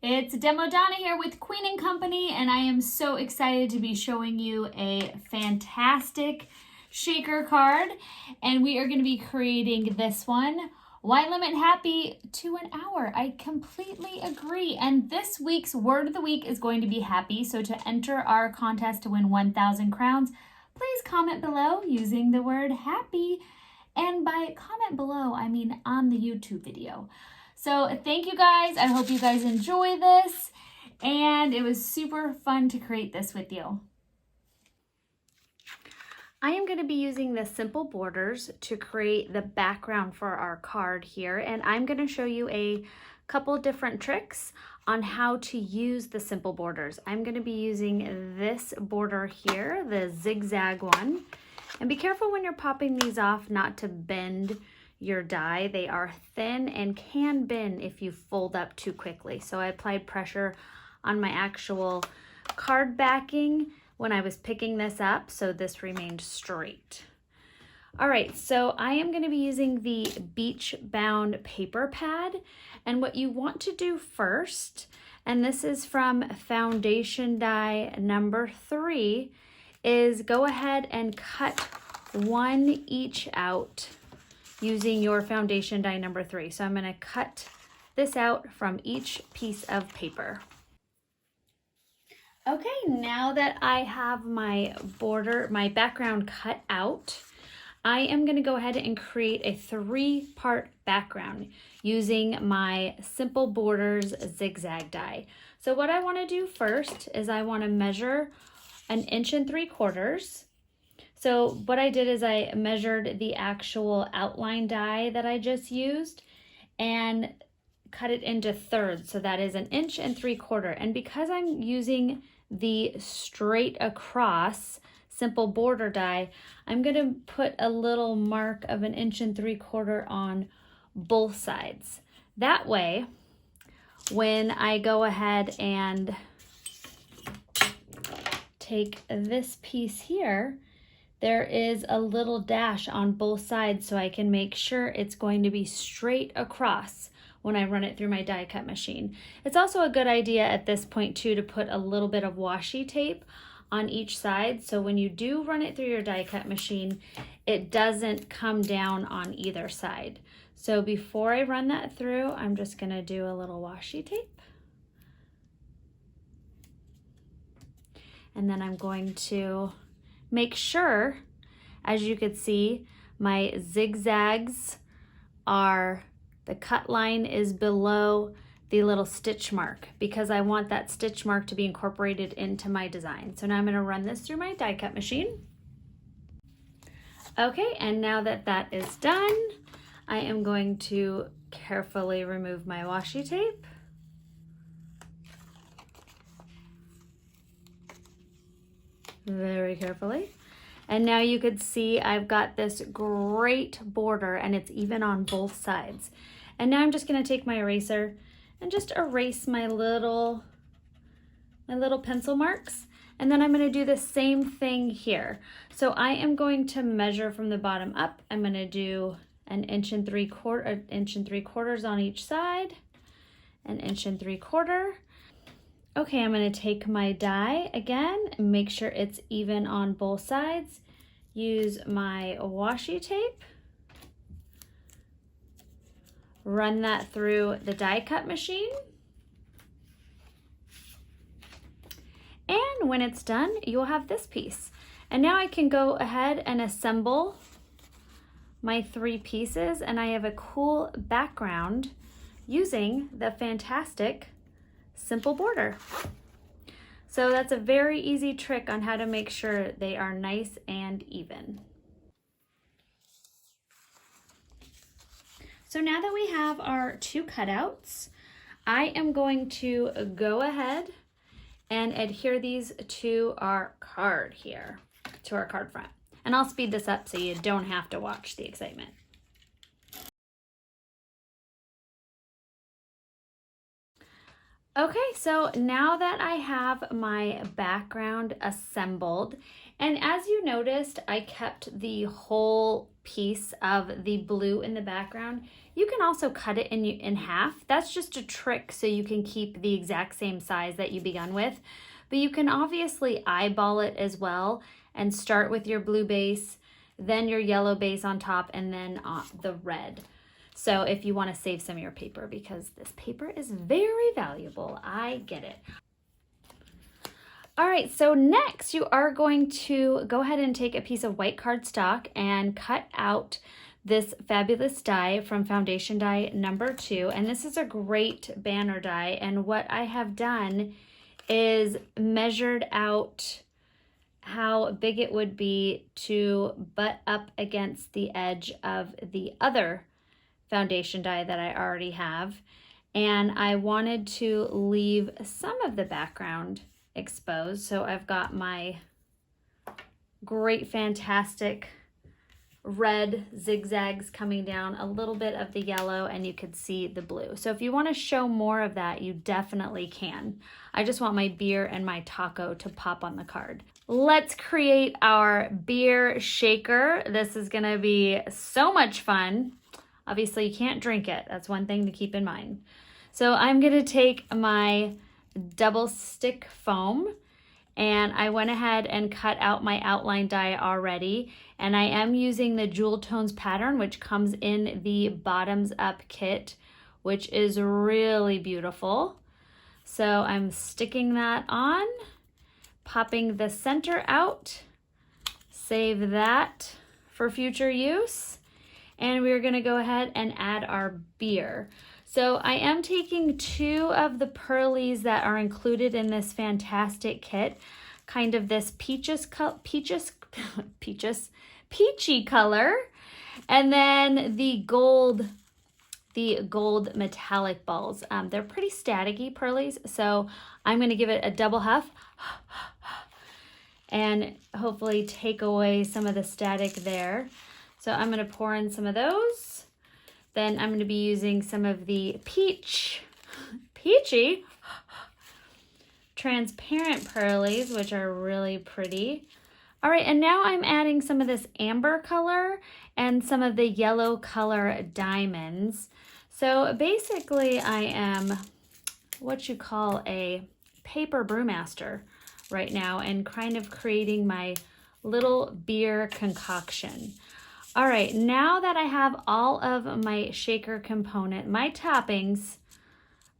It's Demo Donna here with Queen & Company, and I am so excited to be showing you a fantastic shaker card. And we are going to be creating this one. Why limit happy to an hour? I completely agree. And this week's word of the week is going to be happy. So to enter our contest to win 1,000 crowns, please comment below using the word happy. And by comment below, I mean on the YouTube video. So thank you guys. I hope you guys enjoy this. And it was super fun to create this with you. I am going to be using the simple borders to create the background for our card here. And I'm going to show you a couple different tricks on how to use the simple borders. I'm going to be using this border here, the zigzag one. And be careful when you're popping these off not to bend your die. They are thin and can bend if you fold up too quickly. So I applied pressure on my actual card backing when I was picking this up, so this remained straight. All right, so I am going to be using the beach bound paper pad, and what you want to do first, and this is from foundation die number 3, is go ahead and cut one each out using your foundation die number 3. So I'm going to cut this out from each piece of paper. Okay, now that I have my border, my background cut out, I am going to go ahead and create a 3-part background using my Simple Borders zigzag die. So what I want to do first is I want to measure 1 3/4 inches. So what I did is I measured the actual outline die that I just used and cut it into thirds. So that is 1 3/4 inches. And because I'm using the straight across simple border die, I'm going to put a little mark of 1 3/4 inches on both sides. That way, when I go ahead and take this piece here, there is a little dash on both sides so I can make sure it's going to be straight across when I run it through my die cut machine. It's also a good idea at this point too to put a little bit of washi tape on each side, so when you do run it through your die cut machine, it doesn't come down on either side. So before I run that through, I'm just going to do a little washi tape. And then I'm going to make sure, as you can see, my zigzags are, the cut line is below the little stitch mark because I want that stitch mark to be incorporated into my design. So now I'm going to run this through my die cut machine. Okay, and now that that is done, I am going to carefully remove my washi tape. Very carefully. And now you could see I've got this great border and it's even on both sides. And now I'm just going to take my eraser and just erase my little pencil marks. And then I'm going to do the same thing here. So I am going to measure from the bottom up. I'm going to do 1 3/4 inches on each side, 1 3/4 inches. Okay, I'm going to take my die again and make sure it's even on both sides. Use my washi tape. Run that through the die cut machine. And when it's done, you'll have this piece. And now I can go ahead and assemble my 3 pieces, and I have a cool background using the fantastic simple border. So that's a very easy trick on how to make sure they are nice and even. So now that we have our 2 cutouts, I am going to go ahead and adhere these to our card here, to our card front. And I'll speed this up so you don't have to watch the excitement. Okay, so now that I have my background assembled, and as you noticed, I kept the whole piece of the blue in the background. You can also cut it in half. That's just a trick so you can keep the exact same size that you began with. But you can obviously eyeball it as well and start with your blue base, then your yellow base on top, and then the red. So if you want to save some of your paper, because this paper is very valuable, I get it. All right, so next you are going to go ahead and take a piece of white cardstock and cut out this fabulous die from foundation die number 2. And this is a great banner die. And what I have done is measured out how big it would be to butt up against the edge of the other foundation die that I already have. And I wanted to leave some of the background exposed. So I've got my great, fantastic red zigzags coming down, a little bit of the yellow, and you could see the blue. So if you want to show more of that, you definitely can. I just want my beer and my taco to pop on the card. Let's create our beer shaker. This is gonna be so much fun. Obviously you can't drink it. That's one thing to keep in mind. So I'm gonna take my double stick foam, and I went ahead and cut out my outline die already, and I am using the Jewel Tones pattern, which comes in the bottoms up kit, which is really beautiful. So I'm sticking that on, popping the center out, save that for future use, and we're gonna go ahead and add our beer. So I am taking 2 of the pearlies that are included in this fantastic kit, kind of this peachy color, and then the gold metallic balls. They're pretty staticky pearlies, so I'm going to give it a double huff and hopefully take away some of the static there. So I'm going to pour in some of those. Then I'm going to be using some of the peachy transparent pearlies, which are really pretty. All right, and now I'm adding some of this amber color and some of the yellow color diamonds. So basically I am what you call a paper brewmaster right now and kind of creating my little beer concoction. All right, now that I have all of my shaker component, my toppings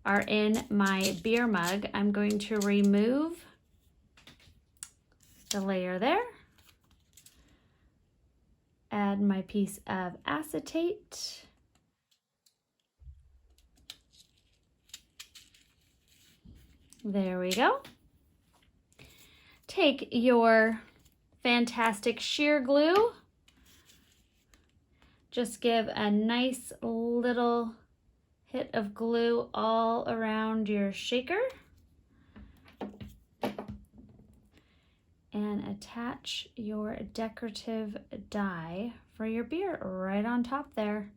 are in my beer mug, I'm going to remove the layer there, add my piece of acetate, there we go. Take your fantastic sheer glue, just give a nice little hit of glue all around your shaker and attach your decorative die for your beer right on top there.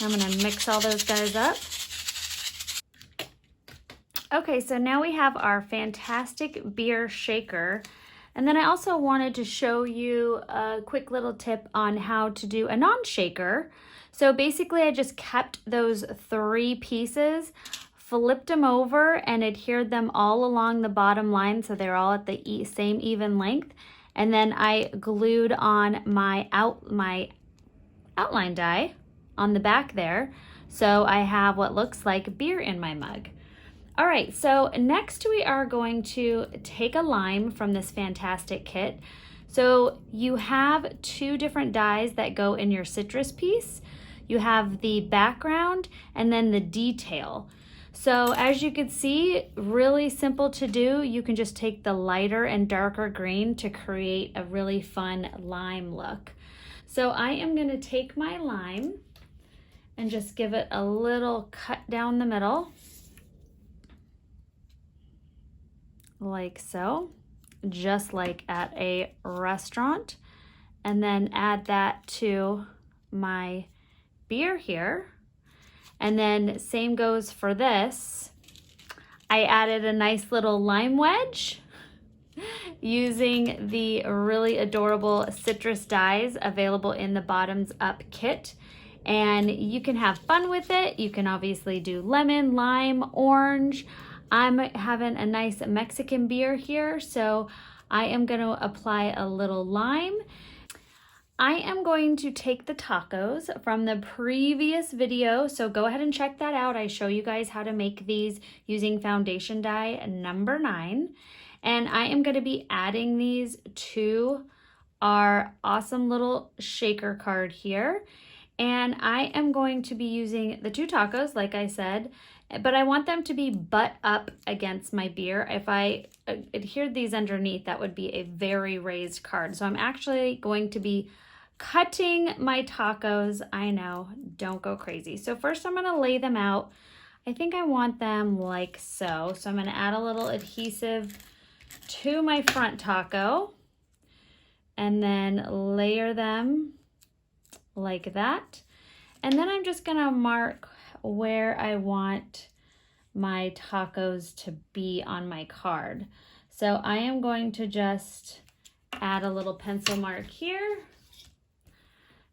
I'm going to mix all those guys up. Okay, so now we have our fantastic beer shaker. And then I also wanted to show you a quick little tip on how to do a non-shaker. So basically I just kept those 3 pieces, flipped them over and adhered them all along the bottom line so they're all at the same even length. And then I glued on my outline die on the back there. So I have what looks like beer in my mug. All right, so next we are going to take a lime from this fantastic kit. So you have 2 different dyes that go in your citrus piece. You have the background and then the detail. So as you can see, really simple to do. You can just take the lighter and darker green to create a really fun lime look. So I am going to take my lime and just give it a little cut down the middle. Like so, just like at a restaurant, and then add that to my beer here. And then same goes for this. I added a nice little lime wedge using the really adorable citrus dies available in the Bottoms Up kit. And you can have fun with it. You can obviously do lemon, lime, orange. I'm having a nice Mexican beer here, so I am going to apply a little lime. I am going to take the tacos from the previous video, so go ahead and check that out. I show you guys how to make these using foundation die number 9. And I am going to be adding these to our awesome little shaker card here. And I am going to be using the 2 tacos, like I said, but I want them to be butt up against my beer. If I adhered these underneath, that would be a very raised card. So I'm actually going to be cutting my tacos. I know, don't go crazy. So first I'm gonna lay them out. I think I want them like so. So I'm gonna add a little adhesive to my front taco and then layer them like that. And then I'm just gonna mark where I want my tacos to be on my card. So I am going to just add a little pencil mark here.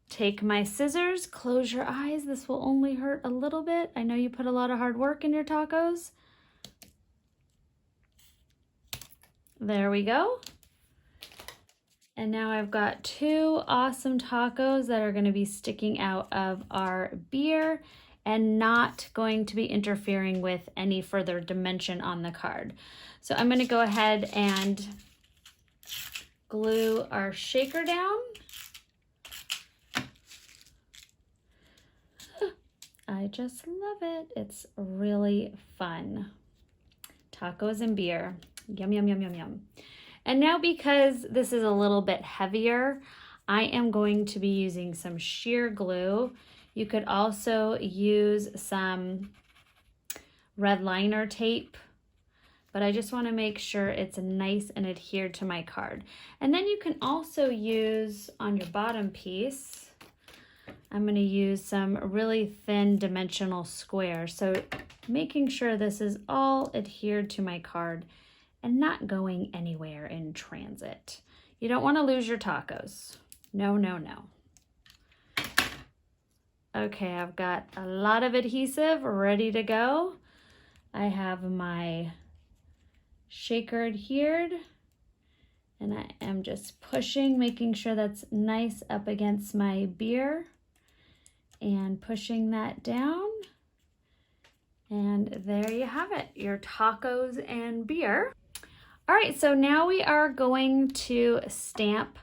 Take my scissors, close your eyes. This will only hurt a little bit. I know you put a lot of hard work in your tacos. There we go. And now I've got 2 awesome tacos that are going to be sticking out of our beer and not going to be interfering with any further dimension on the card. So I'm going to go ahead and glue our shaker down. I just love it. It's really fun. Tacos and beer. Yum, yum, yum, yum, yum. And now because this is a little bit heavier, I am going to be using some sheer glue. You could also use some red liner tape, but I just want to make sure it's nice and adhered to my card. And then you can also use on your bottom piece, I'm going to use some really thin dimensional squares. So making sure this is all adhered to my card and not going anywhere in transit. You don't want to lose your tacos. No, no, no. Okay, I've got a lot of adhesive ready to go. I have my shaker adhered and I am just pushing, making sure that's nice up against my beer and pushing that down. And there you have it, your tacos and beer. All right, so now we are going to stamp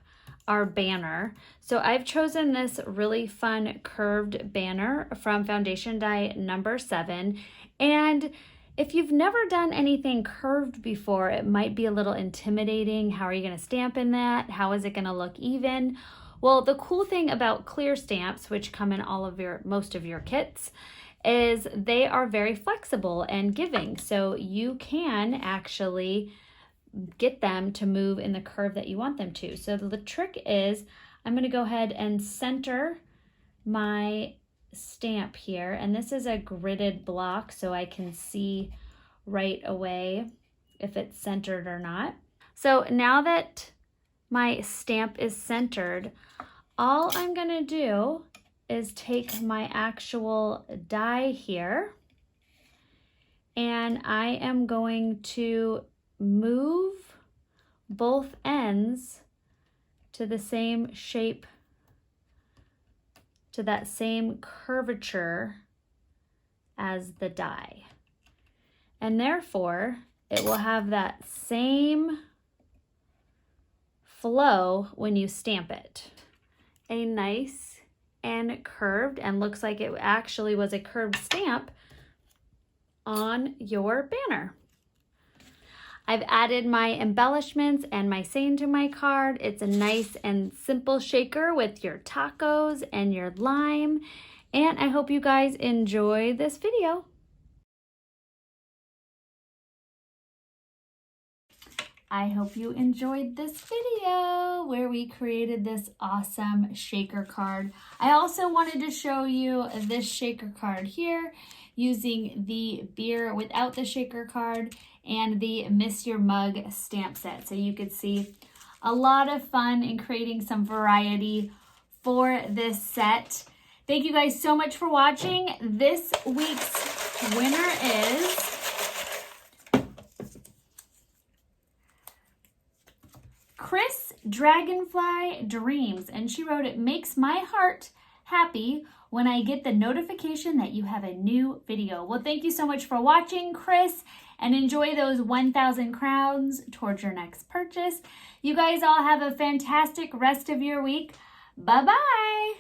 our banner. So I've chosen this really fun curved banner from foundation die number 7. And if you've never done anything curved before, it might be a little intimidating. How are you going to stamp in that? How is it going to look even? Well, the cool thing about clear stamps, which come in most of your kits, is they are very flexible and giving. So you can actually get them to move in the curve that you want them to. So the trick is I'm going to go ahead and center my stamp here. And this is a gridded block, so I can see right away if it's centered or not. So now that my stamp is centered, all I'm going to do is take my actual die here and I am going to move both ends to the same shape, to that same curvature as the die. And therefore, it will have that same flow when you stamp it. A nice and curved, and looks like it actually was a curved stamp on your banner. I've added my embellishments and my saying to my card. It's a nice and simple shaker with your tacos and your lime. And I hope you guys enjoy this video. I hope you enjoyed this video where we created this awesome shaker card. I also wanted to show you this shaker card here. using the beer without the shaker card and the Miss Your Mug stamp set. So you could see a lot of fun in creating some variety for this set. Thank you guys so much for watching. This week's winner is Chris Dragonfly Dreams, and she wrote, "It makes my heart happy when I get the notification that you have a new video." Well, thank you so much for watching, Chris, and enjoy those 1,000 crowns towards your next purchase. You guys all have a fantastic rest of your week. Bye-bye.